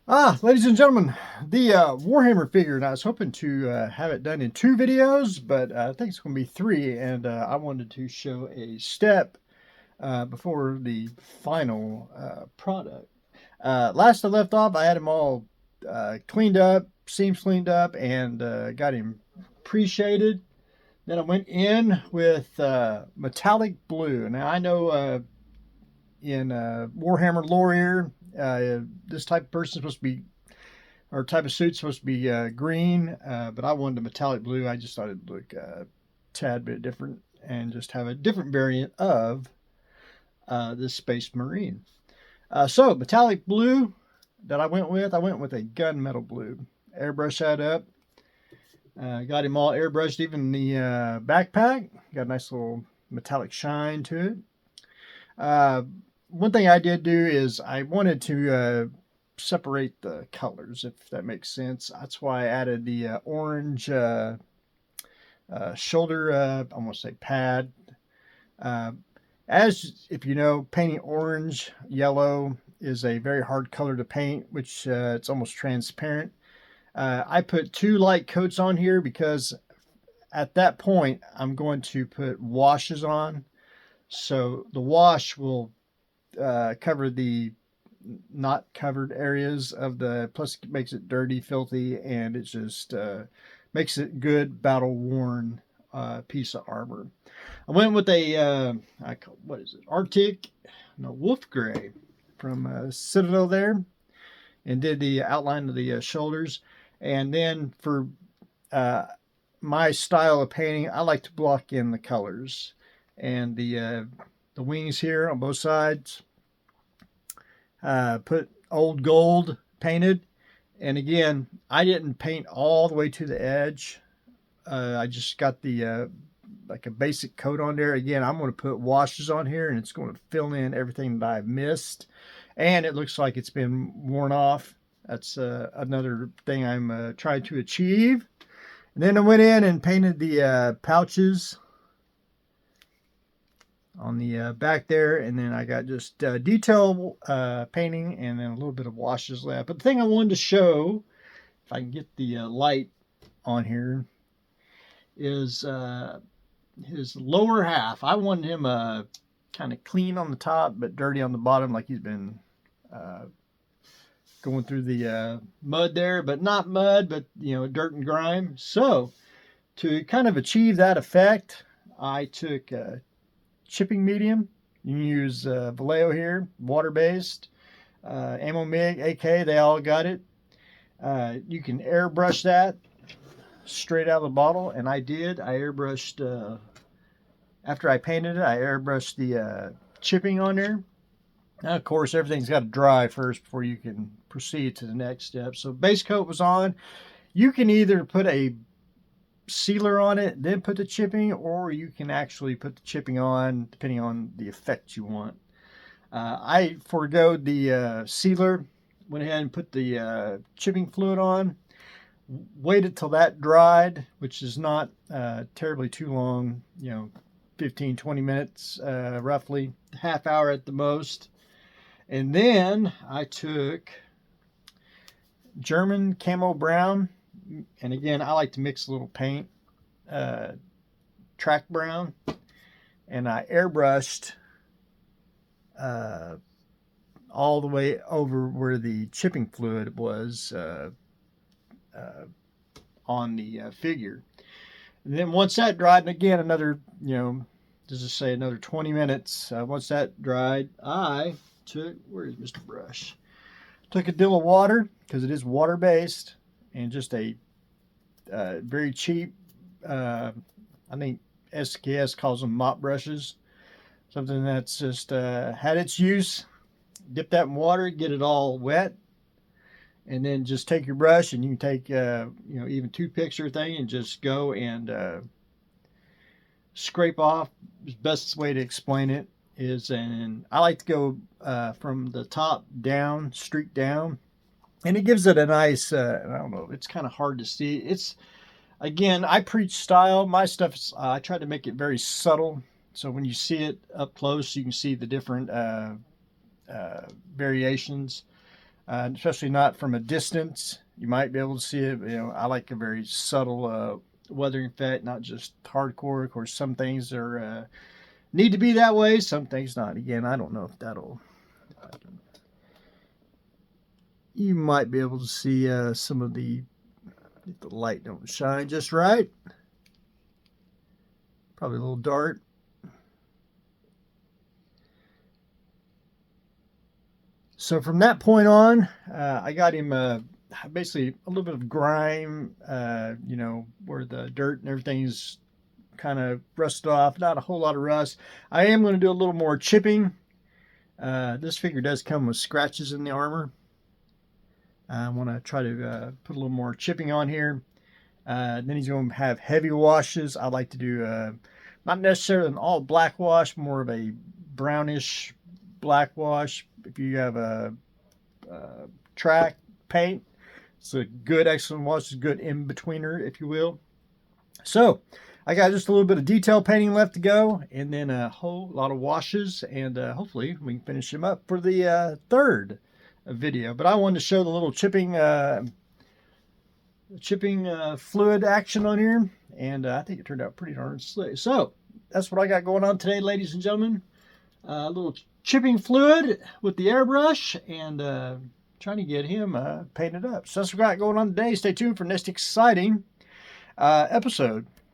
Ladies and gentlemen, the Warhammer figure, and I was hoping to have it done in 2 videos, but I think it's going to be 3, and I wanted to show a step before the final product. Last I left off, I had him all cleaned up, seams cleaned up, and got him pre-shaded. Then I went in with metallic blue. Now I know in Warhammer lore here, this type of person is supposed to be, or type of suit supposed to be green, but I wanted a metallic blue. I just thought it'd look a tad bit different and just have a different variant of this Space Marine. So metallic blue that I went with a gunmetal blue. Airbrush that up. Got him all airbrushed, even the backpack. Got a nice little metallic shine to it. One thing I did do is I wanted to separate the colors, if that makes sense. That's why I added the orange shoulder, I'm going to say pad. As if you know, painting orange, yellow is a very hard color to paint, which it's almost transparent. I put 2 light coats on here because at that point I'm going to put washes on. So the wash will cover the not covered areas of the, plus it makes it dirty, filthy, and it just makes it good battle worn piece of armor. I went with a what is it, Arctic, no, wolf gray from Citadel there, and did the outline of the shoulders. And then for my style of painting, I like to block in the colors, and the wings here on both sides, put old gold painted. And again, I didn't paint all the way to the edge. I just got the like a basic coat on there. Again, I'm going to put washes on here, and it's going to fill in everything that I've missed, and it looks like it's been worn off. That's another thing I'm trying to achieve. And then I went in and painted the pouches on the back there, and then I got just detail painting and then a little bit of washes left. But the thing I wanted to show, if I can get the light on here, is his lower half. I wanted him kind of clean on the top but dirty on the bottom, like he's been going through the mud there, but not mud, but dirt and grime. So to kind of achieve that effect, I took chipping medium. You can use Vallejo here, water-based, Ammo MIG, AK, they all got it. You can airbrush that straight out of the bottle, and I did. I airbrushed, after I painted it, I airbrushed the chipping on there. Now, of course, everything's got to dry first before you can proceed to the next step. So base coat was on. You can either put a sealer on it, then put the chipping, or you can actually put the chipping on depending on the effect you want. I forgoed the sealer, went ahead and put the chipping fluid on, waited till that dried, which is not terribly too long, 15-20 minutes, roughly half hour at the most. And then I took German camo brown, and again, I like to mix a little paint, track brown, and I airbrushed all the way over where the chipping fluid was on the figure. And then once that dried, and again, another, let's just say another 20 minutes, once that dried, I took, where's Mr. Brush? Took a dill of water, because it is water-based, and just a very cheap, I think SKS calls them mop brushes. Something that's just had its use. Dip that in water, get it all wet, and then just take your brush, and you can take, even toothpicks or thing, and just go and scrape off. The best way to explain it is, and I like to go from the top down, streak down, and it gives it a nice, I don't know, it's kind of hard to see. It's, again, I preach style. My stuff is, I try to make it very subtle, so when you see it up close, you can see the different variations. especially not from a distance. You might be able to see it. I like a very subtle weathering effect, not just hardcore. Of course, some things are need to be that way, some things not. Again, I don't know if that'll... You might be able to see some of the... If the light don't shine just right. Probably a little dark. So from that point on, I got him basically a little bit of grime, where the dirt and everything's kind of rusted off. Not a whole lot of rust. I am going to do a little more chipping. This figure does come with scratches in the armor. I want to try to put a little more chipping on here. Then he's going to have heavy washes. I like to do not necessarily an all black wash, more of a brownish black wash. If you have a track paint, it's a good, excellent wash. It's a good in-betweener, if you will. So I got just a little bit of detail painting left to go, and then a whole lot of washes, and hopefully we can finish him up for the third video. But I wanted to show the little chipping fluid action on here, and I think it turned out pretty darn slick. So that's what I got going on today, ladies and gentlemen. A little chipping fluid with the airbrush, and trying to get him painted up. So that's what I got going on today. Stay tuned for next exciting episode.